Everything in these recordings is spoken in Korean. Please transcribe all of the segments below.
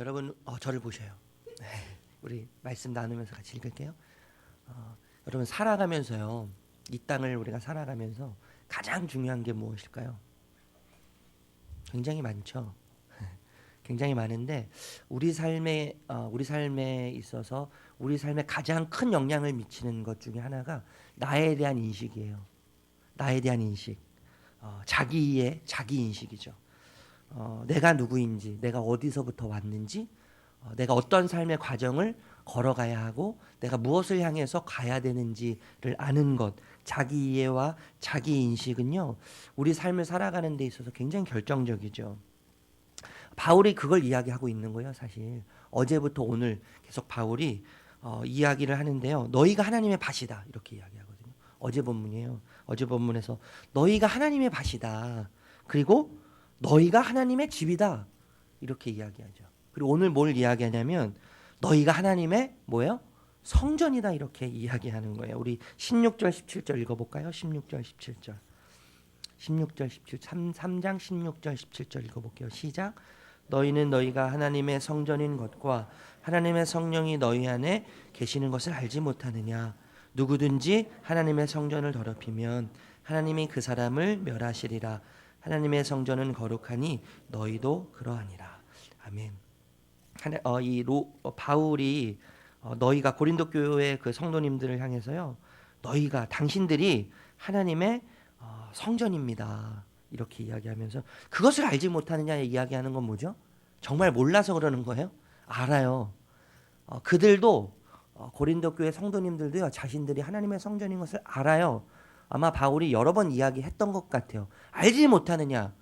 여러분 저를 보셔요. 우리 말씀 나누면서 같이 읽을게요. 여러분 살아가면서요, 이 땅을 우리가 살아가면서 가장 중요한 게 무엇일까요? 굉장히 많죠. 굉장히 많은데 우리 삶에 있어서 우리 삶에 가장 큰 영향을 미치는 것 중에 하나가 나에 대한 인식이에요. 나에 대한 인식, 자기의 자기 인식이죠. 내가 누구인지, 내가 어디서부터 왔는지, 내가 어떤 삶의 과정을 걸어가야 하고 내가 무엇을 향해서 가야 되는지를 아는 것, 자기 이해와 자기 인식은요, 우리 삶을 살아가는 데 있어서 굉장히 결정적이죠. 바울이 그걸 이야기하고 있는 거예요. 사실 어제부터 오늘 계속 바울이 이야기를 하는데요, 너희가 하나님의 밭이다 이렇게 이야기하거든요. 어제 본문이에요. 어제 본문에서 너희가 하나님의 밭이다, 그리고 너희가 하나님의 집이다 이렇게 이야기하죠. 그리고 오늘 뭘 이야기하냐면 너희가 하나님의 뭐예요? 성전이다 이렇게 이야기하는 거예요. 우리 16절 17절 읽어볼까요? 16절 17절 16절 17 3장 16절 17절 읽어볼게요. 시작. 너희는 너희가 하나님의 성전인 것과 하나님의 성령이 너희 안에 계시는 것을 알지 못하느냐. 누구든지 하나님의 성전을 더럽히면 하나님이 그 사람을 멸하시리라. 하나님의 성전은 거룩하니 너희도 그러하니라. 아멘. 바울이 너희가 고린도 교회 그 성도님들을 향해서요, 너희가 당신들이 하나님의 성전입니다 이렇게 이야기하면서 그것을 알지 못하느냐 이야기하는 건 뭐죠? 정말 몰라서 그러는 거예요? 알아요. 그들도 고린도 교회 성도님들도요, 자신들이 하나님의 성전인 것을 알아요. 아마 바울이 여러 번 이야기했던 것 같아요. 알지 못하느냐?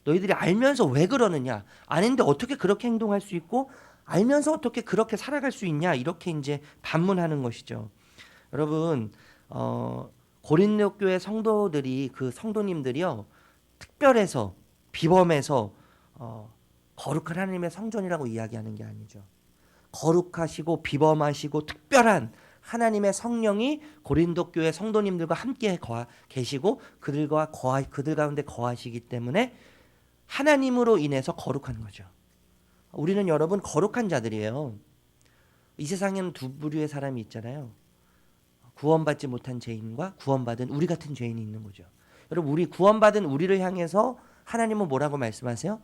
너희들이 알면서 왜 그러느냐? 아는데 어떻게 그렇게 행동할 수 있고 알면서 어떻게 그렇게 살아갈 수 있냐? 이렇게 이제 반문하는 것이죠. 여러분, 고린도 교회 성도들이, 그 성도님들이요, 특별해서 비범해서 거룩한 하나님의 성전이라고 이야기하는 게 아니죠. 거룩하시고 비범하시고 특별한 하나님의 성령이 고린도 교회 성도님들과 함께 계시고 그들 가운데 거하시기 때문에 하나님으로 인해서 거룩한 거죠. 우리는 여러분 거룩한 자들이에요. 이 세상에는 두 부류의 사람이 있잖아요. 구원받지 못한 죄인과 구원받은 우리 같은 죄인이 있는 거죠. 여러분, 우리 구원받은 우리를 향해서 하나님은 뭐라고 말씀하세요?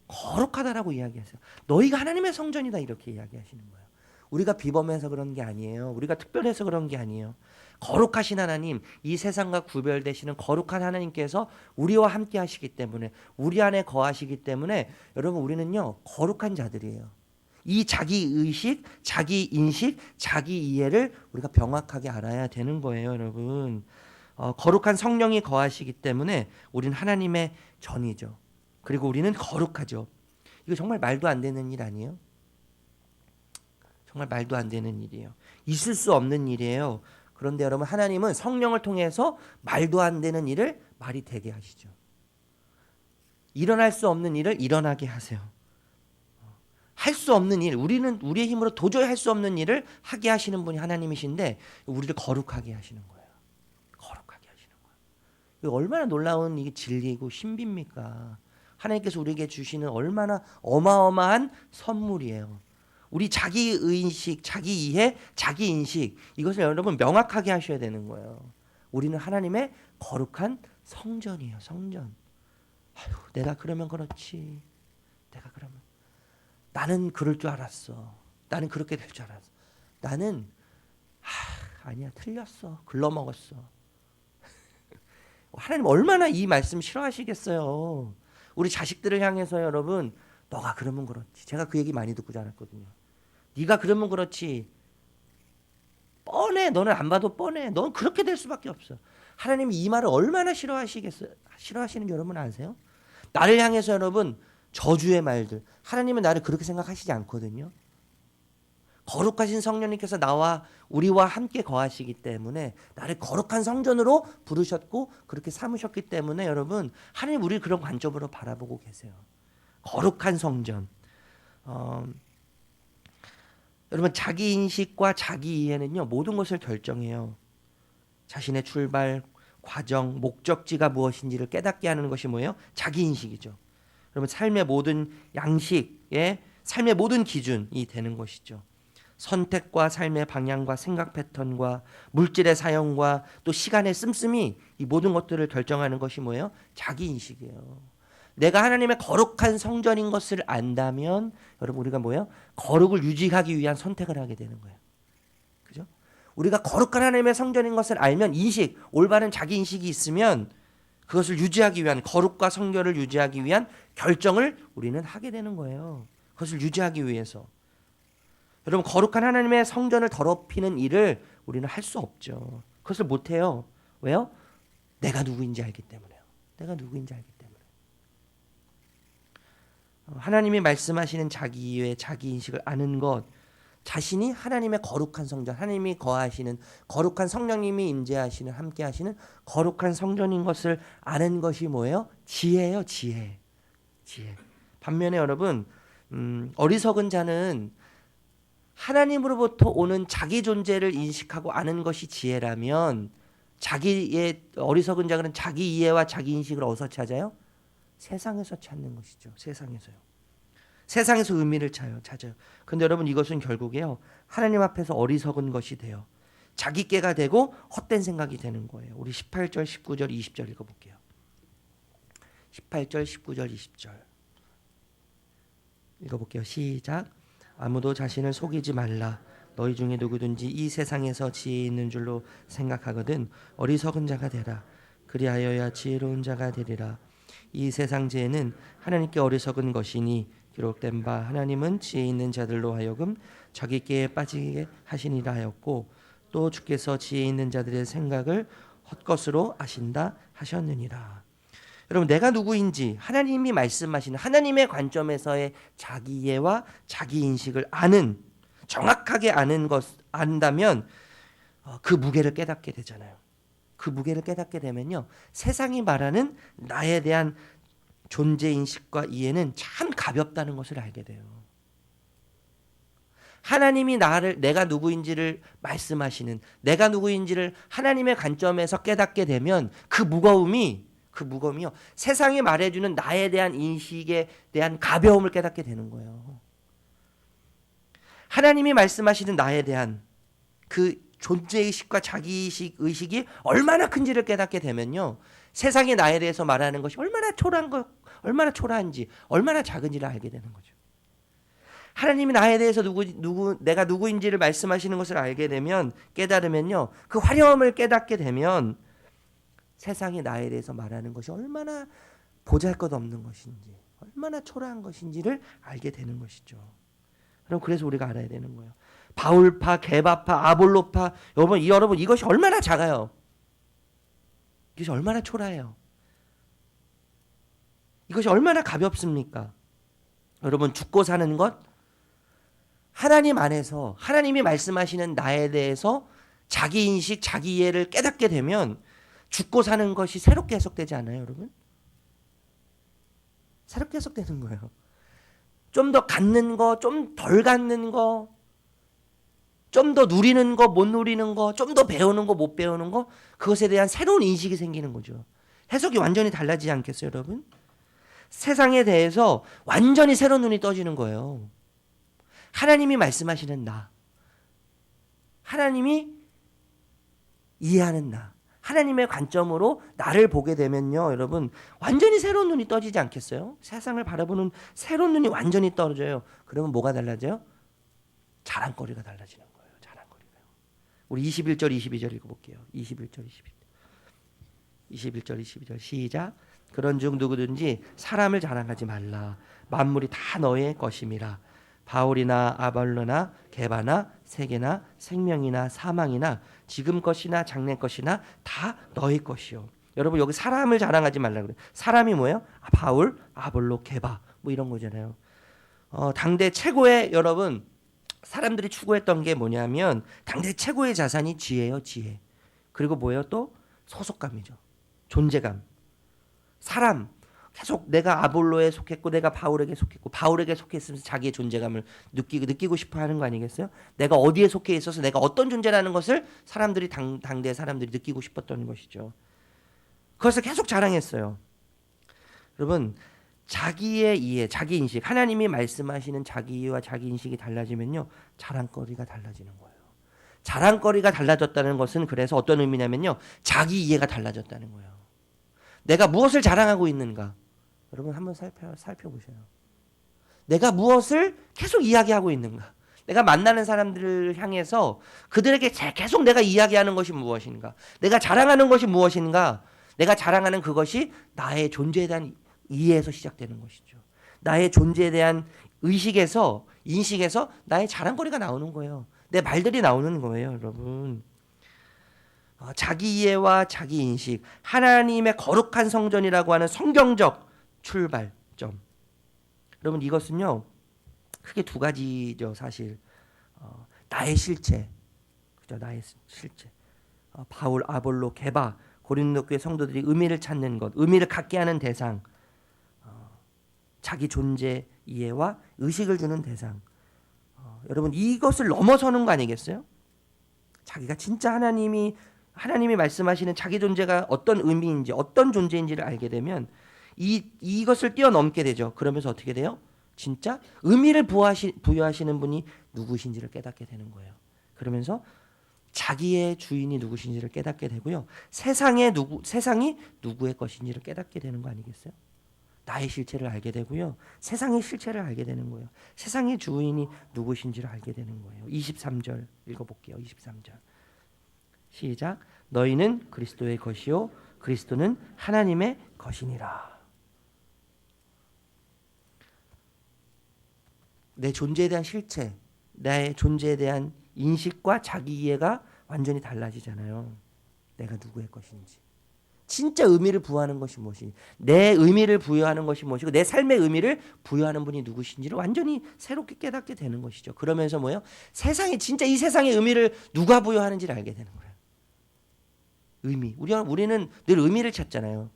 거룩하다라고 이야기하세요. 너희가 하나님의 성전이다 이렇게 이야기하시는 거예요. 우리가 비범해서 그런 게 아니에요. 우리가 특별해서 그런 게 아니에요. 거룩하신 하나님, 이 세상과 구별되시는 거룩한 하나님께서 우리와 함께 하시기 때문에, 우리 안에 거하시기 때문에 여러분, 우리는요 거룩한 자들이에요. 이 자기 의식, 자기 인식, 자기 이해를 우리가 명확하게 알아야 되는 거예요. 여러분, 거룩한 성령이 거하시기 때문에 우리는 하나님의 전이죠. 그리고 우리는 거룩하죠. 이거 정말 말도 안 되는 일 아니에요? 정말 말도 안 되는 일이에요. 있을 수 없는 일이에요. 그런데 여러분, 하나님은 성령을 통해서 말도 안 되는 일을 말이 되게 하시죠. 일어날 수 없는 일을 일어나게 하세요. 할 수 없는 일, 우리는 우리의 힘으로 도저히 할 수 없는 일을 하게 하시는 분이 하나님이신데 우리를 거룩하게 하시는 거예요. 거룩하게 하시는 거예요. 이거 얼마나 놀라운 이게 진리고 신비입니까? 하나님께서 우리에게 주시는 얼마나 어마어마한 선물이에요. 우리 자기 의식, 자기 이해, 자기 인식, 이것을 여러분 명확하게 하셔야 되는 거예요. 우리는 하나님의 거룩한 성전이에요. 성전. 아유, 내가 그러면 그렇지. 내가 그러면 나는 그럴 줄 알았어. 나는 그렇게 될 줄 알았어. 나는 아니야, 틀렸어. 글러먹었어. 하나님 얼마나 이 말씀 싫어하시겠어요. 우리 자식들을 향해서 여러분, 너가 그러면 그렇지. 제가 그 얘기 많이 듣고 자랐거든요. 네가 그러면 그렇지. 뻔해. 너는 안 봐도 뻔해. 넌 그렇게 될 수밖에 없어. 하나님이 이 말을 얼마나 싫어하시겠어요? 싫어하시는 게 여러분 아세요? 나를 향해서 여러분 저주의 말들, 하나님은 나를 그렇게 생각하시지 않거든요. 거룩하신 성령님께서 나와 우리와 함께 거하시기 때문에 나를 거룩한 성전으로 부르셨고 그렇게 삼으셨기 때문에 여러분, 하나님 우리를 그런 관점으로 바라보고 계세요. 거룩한 성전. 여러분, 자기 인식과 자기 이해는요 모든 것을 결정해요. 자신의 출발, 과정, 목적지가 무엇인지를 깨닫게 하는 것이 뭐예요? 자기 인식이죠. 여러분, 삶의 모든 양식에 삶의 모든 기준이 되는 것이죠. 선택과 삶의 방향과 생각 패턴과 물질의 사용과 또 시간의 씀씀이 이 모든 것들을 결정하는 것이 뭐예요? 자기 인식이에요. 내가 하나님의 거룩한 성전인 것을 안다면 여러분 우리가 뭐예요? 거룩을 유지하기 위한 선택을 하게 되는 거예요. 그죠? 우리가 거룩한 하나님의 성전인 것을 알면 인식, 올바른 자기 인식이 있으면 그것을 유지하기 위한 거룩과 성결을 유지하기 위한 결정을 우리는 하게 되는 거예요. 그것을 유지하기 위해서. 여러분 거룩한 하나님의 성전을 더럽히는 일을 우리는 할 수 없죠. 그것을 못해요. 왜요? 내가 누구인지 알기 때문에요. 내가 누구인지 알기 때문에. 하나님이 말씀하시는 자기의 자기 인식을 아는 것, 자신이 하나님의 거룩한 성전, 하나님이 거하시는 거룩한 성령님이 임재하시는 함께 하시는 거룩한 성전인 것을 아는 것이 뭐예요? 지혜예요. 지혜. 반면에 여러분 어리석은 자는 하나님으로부터 오는 자기 존재를 인식하고 아는 것이 지혜라면 자기의 어리석은 자는 자기 이해와 자기 인식을 어디서 찾아요? 세상에서 찾는 것이죠. 세상에서 의미를 찾아요. 근데 여러분 이것은 결국에요. 하나님 앞에서 어리석은 것이 돼요. 자기께가 되고 헛된 생각이 되는 거예요. 우리 18절, 19절, 20절 읽어볼게요. 18절, 19절, 20절 읽어볼게요. 시작. 아무도 자신을 속이지 말라. 너희 중에 누구든지 이 세상에서 지혜 있는 줄로 생각하거든 어리석은 자가 되라. 그리하여야 지혜로운 자가 되리라. 이 세상 지혜는 하나님께 어리석은 것이니 기록된 바 하나님은 지혜 있는 자들로 하여금 자기께 빠지게 하시니라 하였고 또 주께서 지혜 있는 자들의 생각을 헛것으로 아신다 하셨느니라. 여러분 내가 누구인지 하나님이 말씀하시는 하나님의 관점에서의 자기 이해와 자기 인식을 아는 정확하게 아는 것 안다면 그 무게를 깨닫게 되잖아요. 그 무게를 깨닫게 되면요. 세상이 말하는 나에 대한 존재 인식과 이해는 참 가볍다는 것을 알게 돼요. 하나님이 내가 누구인지를 말씀하시는 내가 누구인지를 하나님의 관점에서 깨닫게 되면 그 무거움이요. 세상이 말해주는 나에 대한 인식에 대한 가벼움을 깨닫게 되는 거예요. 하나님이 말씀하시는 나에 대한 그 존재의식과 자기의식, 의식이 얼마나 큰지를 깨닫게 되면요. 세상이 나에 대해서 말하는 것이 얼마나 초라한지, 얼마나 작은지를 알게 되는 거죠. 하나님이 나에 대해서 내가 누구인지를 말씀하시는 것을 알게 되면, 깨달으면요. 그 화려함을 깨닫게 되면 세상이 나에 대해서 말하는 것이 얼마나 보잘것없는 것인지, 얼마나 초라한 것인지를 알게 되는 것이죠. 그럼 그래서 우리가 알아야 되는 거예요. 바울파, 게바파, 아볼로파, 여러분 이것이 얼마나 작아요. 이것이 얼마나 초라해요. 이것이 얼마나 가볍습니까? 여러분 죽고 사는 것, 하나님 안에서 하나님이 말씀하시는 나에 대해서 자기 인식, 자기 이해를 깨닫게 되면 죽고 사는 것이 새롭게 해석되지 않아요, 여러분? 새롭게 해석되는 거예요. 좀 더 갖는 거, 좀 덜 갖는 거, 좀 더 누리는 거, 못 누리는 거, 좀 더 배우는 거, 못 배우는 거, 그것에 대한 새로운 인식이 생기는 거죠. 해석이 완전히 달라지지 않겠어요, 여러분? 세상에 대해서 완전히 새로운 눈이 떠지는 거예요. 하나님이 말씀하시는 나, 하나님이 이해하는 나, 하나님의 관점으로 나를 보게 되면요, 여러분 완전히 새로운 눈이 떠지지 않겠어요? 세상을 바라보는 새로운 눈이 완전히 떨어져요. 그러면 뭐가 달라져요? 자랑거리가 달라지는 거예요. 자랑거리가요. 우리 21절, 22절 읽어볼게요. 21절, 22절 시작. 그런즉 누구든지 사람을 자랑하지 말라. 만물이 다 너의 것임이라. 바울이나 아볼로나 게바나 세계나 생명이나 사망이나 지금 것이나 장래 것이나 다 너의 것이요. 여러분 여기 사람을 자랑하지 말라고 그래요. 사람이 뭐예요? 바울, 아볼로, 게바 뭐 이런 거잖아요. 당대 최고의 여러분 사람들이 추구했던 게 뭐냐면 당대 최고의 자산이 지혜예요. 지혜. 그리고 뭐예요? 또 소속감이죠. 존재감. 사람. 계속 내가 아볼로에 속했고 내가 바울에게 속했고 바울에게 속했으면서 자기의 존재감을 느끼고 싶어 하는 거 아니겠어요? 내가 어디에 속해 있어서 내가 어떤 존재라는 것을 사람들이 당대 사람들이 느끼고 싶었던 것이죠. 그것을 계속 자랑했어요. 여러분 자기의 이해, 자기 인식, 하나님이 말씀하시는 자기 이해와 자기 인식이 달라지면요, 자랑거리가 달라지는 거예요. 자랑거리가 달라졌다는 것은 그래서 어떤 의미냐면요, 자기 이해가 달라졌다는 거예요. 내가 무엇을 자랑하고 있는가? 여러분 한번 살펴보셔요. 내가 무엇을 계속 이야기하고 있는가? 내가 만나는 사람들을 향해서 그들에게 계속 내가 이야기하는 것이 무엇인가? 내가 자랑하는 것이 무엇인가? 내가 자랑하는 그것이 나의 존재에 대한 이해에서 시작되는 것이죠. 나의 존재에 대한 의식에서, 인식에서 나의 자랑거리가 나오는 거예요. 내 말들이 나오는 거예요, 여러분. 자기 이해와 자기 인식, 하나님의 거룩한 성전이라고 하는 성경적 출발점. 여러분, 이것은요 크게 두 가지죠, 사실. 나의 실체, 그죠? 나의 실체. 바울, 아볼로, 게바, 고린도 교회 성도들이 의미를 찾는 것, 의미를 갖게 하는 대상, 자기 존재 이해와 의식을 주는 대상. 여러분, 이것을 넘어서는 거 아니겠어요? 자기가 진짜 하나님이 말씀하시는 자기 존재가 어떤 의미인지, 어떤 존재인지를 알게 되면 이것을 뛰어넘게 되죠. 그러면서 어떻게 돼요? 진짜 의미를 부여하시는 분이 누구신지를 깨닫게 되는 거예요. 그러면서 자기의 주인이 누구신지를 깨닫게 되고요. 세상이 누구의 것인지를 깨닫게 되는 거 아니겠어요? 나의 실체를 알게 되고요. 세상의 실체를 알게 되는 거예요. 세상의 주인이 누구신지를 알게 되는 거예요. 23절 읽어볼게요. 23절 시작. 너희는 그리스도의 것이요 그리스도는 하나님의 것이니라. 내 존재에 대한 실체, 나의 존재에 대한 인식과 자기 이해가 완전히 달라지잖아요. 내가 누구의 것인지, 진짜 의미를 부여하는 것이 무엇이, 내 의미를 부여하는 것이 무엇이고 내 삶의 의미를 부여하는 분이 누구신지를 완전히 새롭게 깨닫게 되는 것이죠. 그러면서 뭐예요? 세상에, 진짜 이 세상의 의미를 누가 부여하는지를 알게 되는 거예요. 의미. 우리는 늘 의미를 찾잖아요.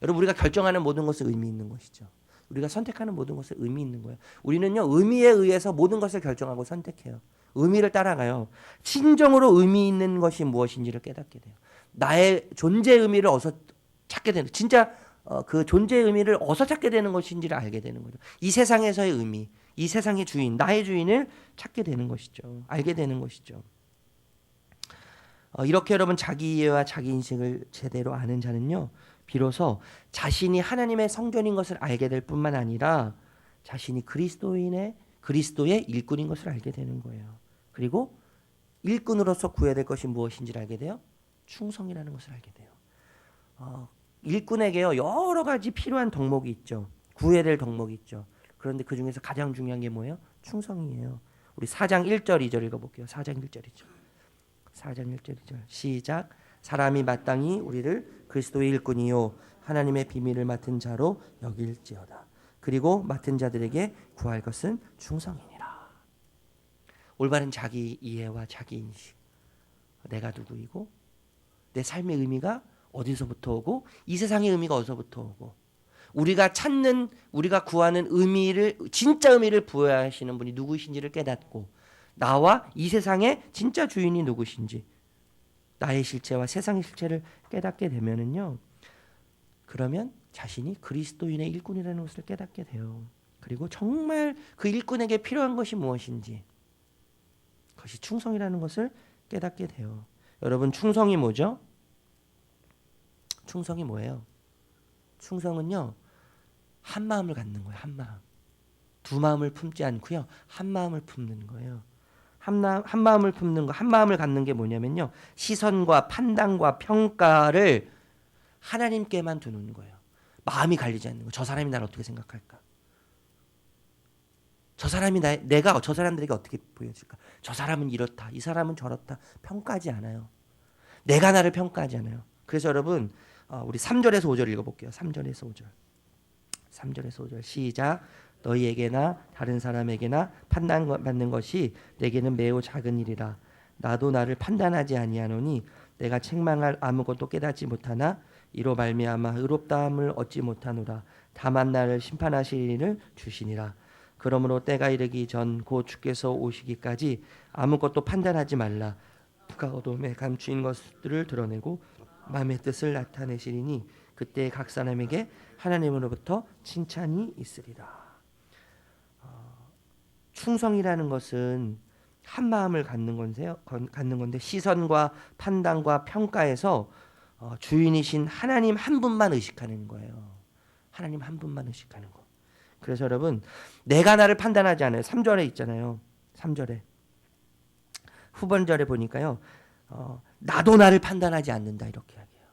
여러분, 우리가 결정하는 모든 것은 의미 있는 것이죠. 우리가 선택하는 모든 것은 의미 있는 거예요. 우리는요, 의미에 의해서 모든 것을 결정하고 선택해요. 의미를 따라가요. 진정으로 의미 있는 것이 무엇인지를 깨닫게 돼요. 나의 존재의 의미를 어서 찾게 되는, 진짜 그 존재의 의미를 어서 찾게 되는 것인지를 알게 되는 거죠. 이 세상에서의 의미, 이 세상의 주인, 나의 주인을 찾게 되는 것이죠. 알게 되는 것이죠. 이렇게 여러분, 자기 이해와 자기 인식을 제대로 아는 자는요, 비로소 자신이 하나님의 성전인 것을 알게 될 뿐만 아니라 자신이 그리스도의 일꾼인 것을 알게 되는 거예요. 그리고 일꾼으로서 구해야 될 것이 무엇인지를 알게 돼요. 충성이라는 것을 알게 돼요. 일꾼에게요, 여러 가지 필요한 덕목이 있죠. 구해야 될 덕목이 있죠. 그런데 그 중에서 가장 중요한 게 뭐예요? 충성이에요. 우리 4장 1절 2절 읽어볼게요. 4장 1절 2절. 4장 1절 2절 시작. 사람이 마땅히 우리를 그리스도의 일꾼이요 하나님의 비밀을 맡은 자로 여길지어다. 그리고 맡은 자들에게 구할 것은 충성이니라. 올바른 자기 이해와 자기 인식, 내가 누구이고 내 삶의 의미가 어디서부터 오고 이 세상의 의미가 어디서부터 오고, 우리가 찾는, 우리가 구하는 의미를, 진짜 의미를 부여하시는 분이 누구신지를 깨닫고, 나와 이 세상의 진짜 주인이 누구신지, 나의 실체와 세상의 실체를 깨닫게 되면은요, 그러면 자신이 그리스도인의 일꾼이라는 것을 깨닫게 돼요. 그리고 정말 그 일꾼에게 필요한 것이 무엇인지, 그것이 충성이라는 것을 깨닫게 돼요. 여러분, 충성이 뭐죠? 충성이 뭐예요? 충성은요, 한 마음을 갖는 거예요. 한 마음. 두 마음을 품지 않고요, 한 마음을 품는 거예요. 한 마음을 품는 거, 한 마음을 갖는 게 뭐냐면요, 시선과 판단과 평가를 하나님께만 두는 거예요. 마음이 갈리지 않는 거. 저 사람이 나를 어떻게 생각할까? 저 사람이 내가 저 사람들에게 어떻게 보여질까? 저 사람은 이렇다, 이 사람은 저렇다. 평가하지 않아요. 내가 나를 평가하지 않아요. 그래서 여러분, 우리 3절에서 5절 읽어볼게요. 3절에서 5절. 3절에서 5절 시작. 너희에게나 다른 사람에게나 판단받는 것이 내게는 매우 작은 일이라. 나도 나를 판단하지 아니하노니 내가 책망할 아무것도 깨닫지 못하나 이로 말미암아 의롭다함을 얻지 못하노라. 다만 나를 심판하실 일을 주시니라. 그러므로 때가 이르기 전 곧 주께서 오시기까지 아무것도 판단하지 말라. 그가 어둠에 감추인 것들을 드러내고 마음의 뜻을 나타내시리니 그때 각 사람에게 하나님으로부터 칭찬이 있으리라. 충성이라는 것은 한 마음을 갖는 건데 시선과 판단과 평가에서 주인이신 하나님 한 분만 의식하는 거예요. 하나님 한 분만 의식하는 거. 그래서 여러분, 내가 나를 판단하지 않아요. 3절에 있잖아요. 3절에 후반절에 보니까요, 나도 나를 판단하지 않는다 이렇게 이야기해요.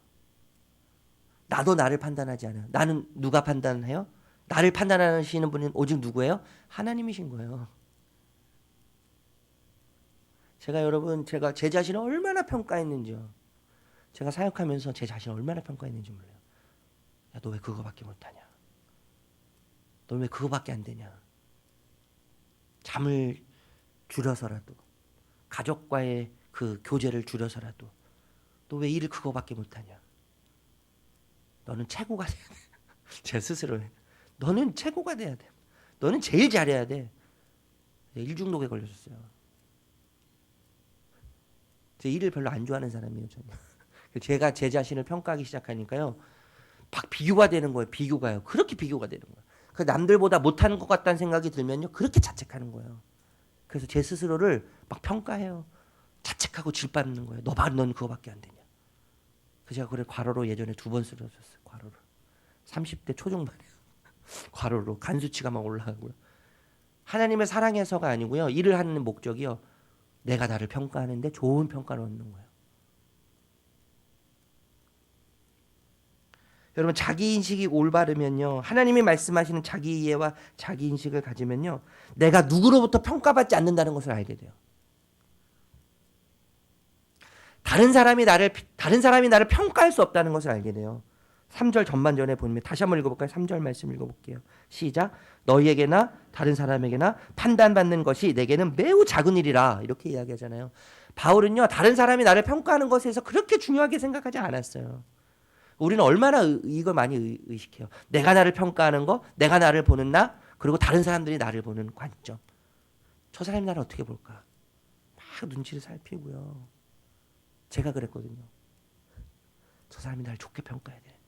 나도 나를 판단하지 않아요. 나는 누가 판단해요? 나를 판단하시는 분은 오직 누구예요? 하나님이신 거예요. 제가 제 자신을 얼마나 평가했는지요. 제가 사역하면서 제 자신을 얼마나 평가했는지 몰라요. 야, 너 왜 그거밖에 못하냐? 너 왜 그거밖에 안 되냐? 잠을 줄여서라도, 가족과의 그 교제를 줄여서라도, 너 왜 일을 그거밖에 못하냐? 너는 최고가 돼야 돼. 제 스스로 너는 최고가 돼야 돼. 너는 제일 잘해야 돼. 일중독에 걸렸었어요. 제 일을 별로 안 좋아하는 사람이에요. 저는. 제가 제 자신을 평가하기 시작하니까요, 막 비교가 되는 거예요. 비교가요. 그렇게 비교가 되는 거예요. 그 남들보다 못하는 것 같다는 생각이 들면요, 그렇게 자책하는 거예요. 그래서 제 스스로를 막 평가해요. 자책하고 질받는 거예요. 너 봐, 넌 그거밖에 안 되냐. 그래서 제가 그걸 과로로 예전에 2번 쓰러졌어요. 과로로. 30대 초중반에 과로로 간 수치가 막 올라가고요. 하나님을 사랑해서가 아니고요, 일을 하는 목적이요, 내가 나를 평가하는데 좋은 평가를 얻는 거예요. 여러분, 자기 인식이 올바르면요, 하나님이 말씀하시는 자기 이해와 자기 인식을 가지면요, 내가 누구로부터 평가받지 않는다는 것을 알게 돼요. 다른 사람이 나를 평가할 수 없다는 것을 알게 돼요. 3절 전반전에 보면 다시 한번 읽어볼까요? 3절 말씀 읽어볼게요. 시작. 너희에게나 다른 사람에게나 판단받는 것이 내게는 매우 작은 일이라 이렇게 이야기하잖아요. 바울은요, 다른 사람이 나를 평가하는 것에서 그렇게 중요하게 생각하지 않았어요. 우리는 얼마나 이걸 많이 의식해요. 내가 나를 평가하는 거, 내가 나를 보는 나, 그리고 다른 사람들이 나를 보는 관점. 저 사람이 나를 어떻게 볼까? 막 눈치를 살피고요. 제가 그랬거든요. 저 사람이 나를 좋게 평가해야 되는데,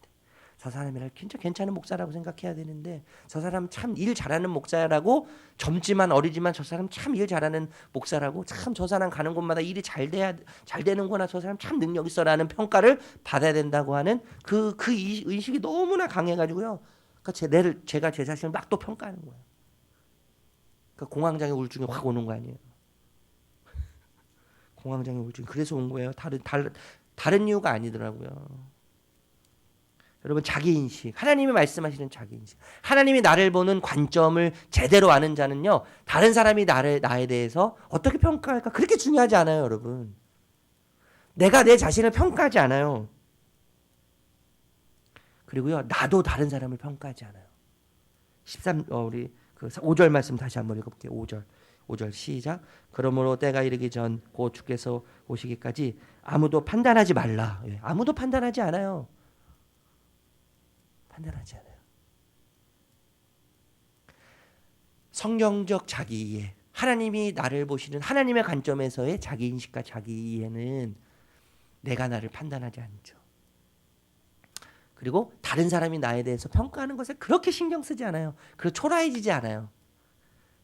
저 사람이 나를 진짜 괜찮은 목사라고 생각해야 되는데, 저 사람 참 일 잘하는 목사라고, 젊지만 어리지만 저 사람 참 일 잘하는 목사라고, 참 저 사람 가는 곳마다 일이 잘 되는구나, 저 사람 참 능력 있어라는 평가를 받아야 된다고 하는 그 의식이 너무나 강해가지고요. 그러니까 제가 제 자신을 막 또 평가하는 거예요. 그러니까 공황장애 우울증이 확 오는 거 아니에요. 공황장애 우울증 그래서 온 거예요. 다른 이유가 아니더라고요. 여러분, 자기인식, 하나님이 말씀하시는 자기인식, 하나님이 나를 보는 관점을 제대로 아는 자는요, 다른 사람이 나에 대해서 어떻게 평가할까 그렇게 중요하지 않아요. 여러분, 내가 내 자신을 평가하지 않아요. 그리고요, 나도 다른 사람을 평가하지 않아요. 우리 그 5절 말씀 다시 한번 읽어볼게요. 5절 시작. 그러므로 때가 이르기 전 곧 주께서 오시기까지 아무도 판단하지 말라. 아무도 판단하지 않아요. 판단하지 않아요. 성경적 자기 이해, 하나님이 나를 보시는 하나님의 관점에서의 자기 인식과 자기 이해는 내가 나를 판단하지 않죠. 그리고 다른 사람이 나에 대해서 평가하는 것에 그렇게 신경 쓰지 않아요. 그리고 초라해지지 않아요.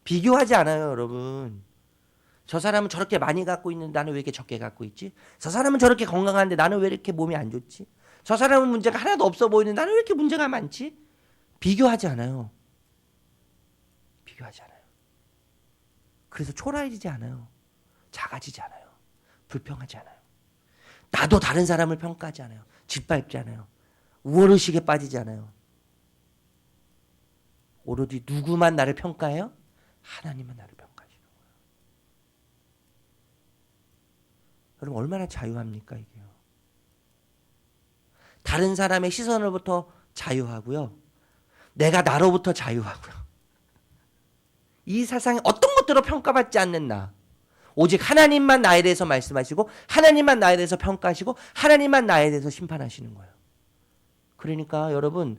비교하지 않아요. 여러분, 저 사람은 저렇게 많이 갖고 있는데 나는 왜 이렇게 적게 갖고 있지? 저 사람은 저렇게 건강한데 나는 왜 이렇게 몸이 안 좋지? 저 사람은 문제가 하나도 없어 보이는데 나는 왜 이렇게 문제가 많지? 비교하지 않아요. 비교하지 않아요. 그래서 초라해지지 않아요. 작아지지 않아요. 불평하지 않아요. 나도 다른 사람을 평가하지 않아요. 짓밟지 않아요. 우월의식에 빠지지 않아요. 오로지 누구만 나를 평가해요? 하나님만 나를 평가하시는 거예요. 여러분, 얼마나 자유합니까 이게요. 다른 사람의 시선으로부터 자유하고요, 내가 나로부터 자유하고요. 이 세상에 어떤 것들로 평가받지 않는 나, 오직 하나님만 나에 대해서 말씀하시고, 하나님만 나에 대해서 평가하시고, 하나님만 나에 대해서 심판하시는 거예요. 그러니까 여러분,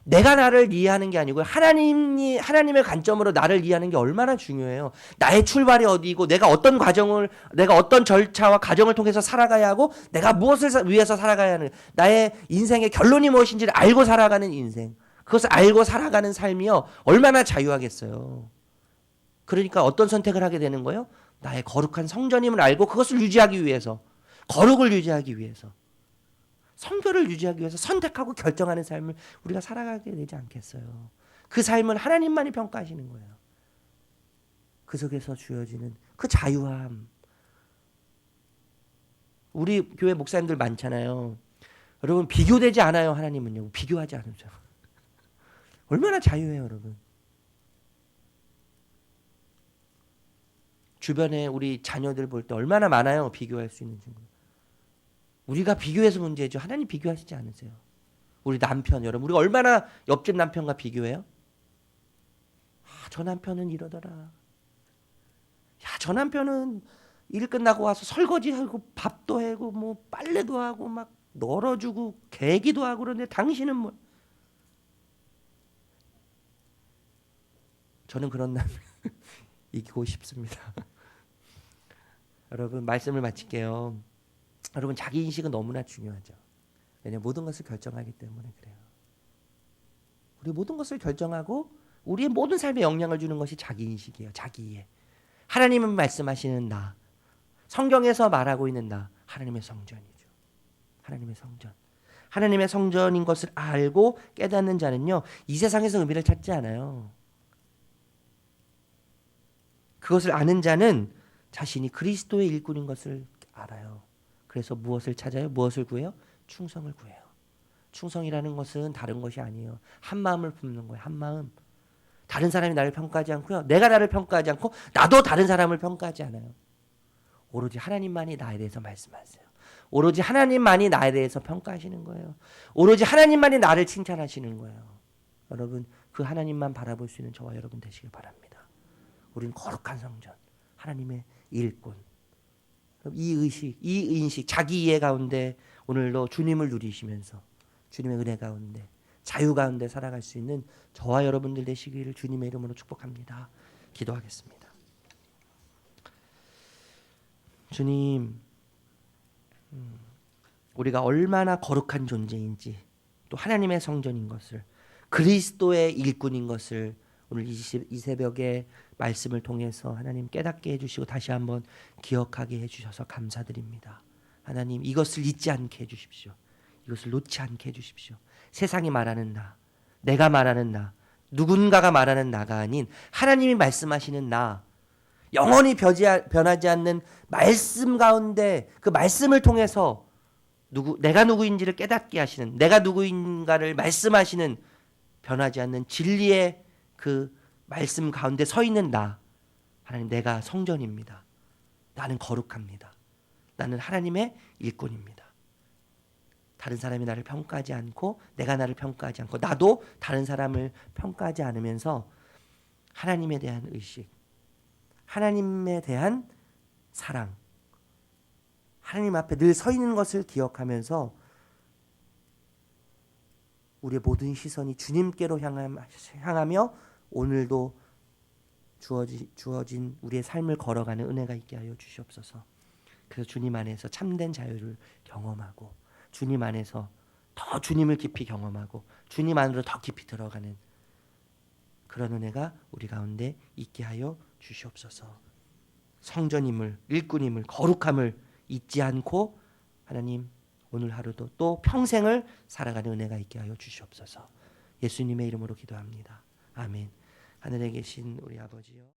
내가 나를 이해하는 게 아니고 하나님의 관점으로 나를 이해하는 게 얼마나 중요해요. 나의 출발이 어디고 내가 어떤 절차와 과정을 통해서 살아가야 하고 내가 무엇을 위해서 살아가야 하는 나의 인생의 결론이 무엇인지를 알고 살아가는 인생. 그것을 알고 살아가는 삶이요. 얼마나 자유하겠어요. 그러니까 어떤 선택을 하게 되는 거예요? 나의 거룩한 성전임을 알고 그것을 유지하기 위해서, 거룩을 유지하기 위해서, 성결을 유지하기 위해서 선택하고 결정하는 삶을 우리가 살아가게 되지 않겠어요. 그 삶은 하나님만이 평가하시는 거예요. 그 속에서 주어지는 그 자유함. 우리 교회 목사님들 많잖아요. 여러분 비교되지 않아요. 하나님은요. 비교하지 않으죠. 얼마나 자유해요, 여러분. 주변에 우리 자녀들 볼 때 얼마나 많아요. 비교할 수 있는 친구. 우리가 비교해서 문제죠. 하나님 비교하시지 않으세요. 우리 남편 여러분, 우리가 얼마나 옆집 남편과 비교해요? 저 남편은 이러더라. 저 남편은 일 끝나고 와서 설거지하고 밥도 하고 뭐 빨래도 하고 막 널어주고 개기도 하고 그런데 당신은 뭐. 저는 그런 남편 이기고 싶습니다. 여러분 말씀을 마칠게요. 여러분 자기 인식은 너무나 중요하죠. 왜냐하면 모든 것을 결정하기 때문에 그래요. 우리 모든 것을 결정하고 우리의 모든 삶에 영향을 주는 것이 자기 인식이에요. 자기 이해. 하나님은 말씀하시는 나, 성경에서 말하고 있는 나, 하나님의 성전이죠. 하나님의 성전. 하나님의 성전인 것을 알고 깨닫는 자는요, 이 세상에서 의미를 찾지 않아요. 그것을 아는 자는 자신이 그리스도의 일꾼인 것을 알아요. 그래서 무엇을 찾아요? 무엇을 구해요? 충성을 구해요. 충성이라는 것은 다른 것이 아니에요. 한 마음을 품는 거예요. 한 마음. 다른 사람이 나를 평가하지 않고요. 내가 나를 평가하지 않고 나도 다른 사람을 평가하지 않아요. 오로지 하나님만이 나에 대해서 말씀하세요. 오로지 하나님만이 나에 대해서 평가하시는 거예요. 오로지 하나님만이 나를 칭찬하시는 거예요. 여러분 그 하나님만 바라볼 수 있는 저와 여러분 되시길 바랍니다. 우리는 거룩한 성전, 하나님의 일꾼. 이 의식, 이 인식, 자기 이해 가운데 오늘도 주님을 누리시면서 주님의 은혜 가운데 자유 가운데 살아갈 수 있는 저와 여러분들 되시기를 주님의 이름으로 축복합니다. 기도하겠습니다. 주님, 우리가 얼마나 거룩한 존재인지 또 하나님의 성전인 것을 그리스도의 일꾼인 것을 오늘 이 새벽에 말씀을 통해서 하나님 깨닫게 해주시고 다시 한번 기억하게 해주셔서 감사드립니다. 하나님 이것을 잊지 않게 해주십시오. 이것을 놓지 않게 해주십시오. 세상이 말하는 나, 내가 말하는 나, 누군가가 말하는 나가 아닌 하나님이 말씀하시는 나, 영원히 변하지 않는 말씀 가운데 그 말씀을 통해서 내가 누구인지를 깨닫게 하시는, 내가 누구인가를 말씀하시는 변하지 않는 진리의 그 말씀 가운데 서 있는 나, 하나님 내가 성전입니다. 나는 거룩합니다. 나는 하나님의 일꾼입니다. 다른 사람이 나를 평가하지 않고 내가 나를 평가하지 않고 나도 다른 사람을 평가하지 않으면서 하나님에 대한 의식, 하나님에 대한 사랑, 하나님 앞에 늘 서 있는 것을 기억하면서 우리의 모든 시선이 주님께로 향하며 오늘도 주어진 우리의 삶을 걸어가는 은혜가 있게 하여 주시옵소서. 그래서 주님 안에서 참된 자유를 경험하고 주님 안에서 더 주님을 깊이 경험하고 주님 안으로 더 깊이 들어가는 그런 은혜가 우리 가운데 있게 하여 주시옵소서. 성전임을, 일꾼임을, 거룩함을 잊지 않고 하나님 오늘 하루도 또 평생을 살아가는 은혜가 있게 하여 주시옵소서. 예수님의 이름으로 기도합니다. 아멘. 하늘에 계신 우리 아버지요.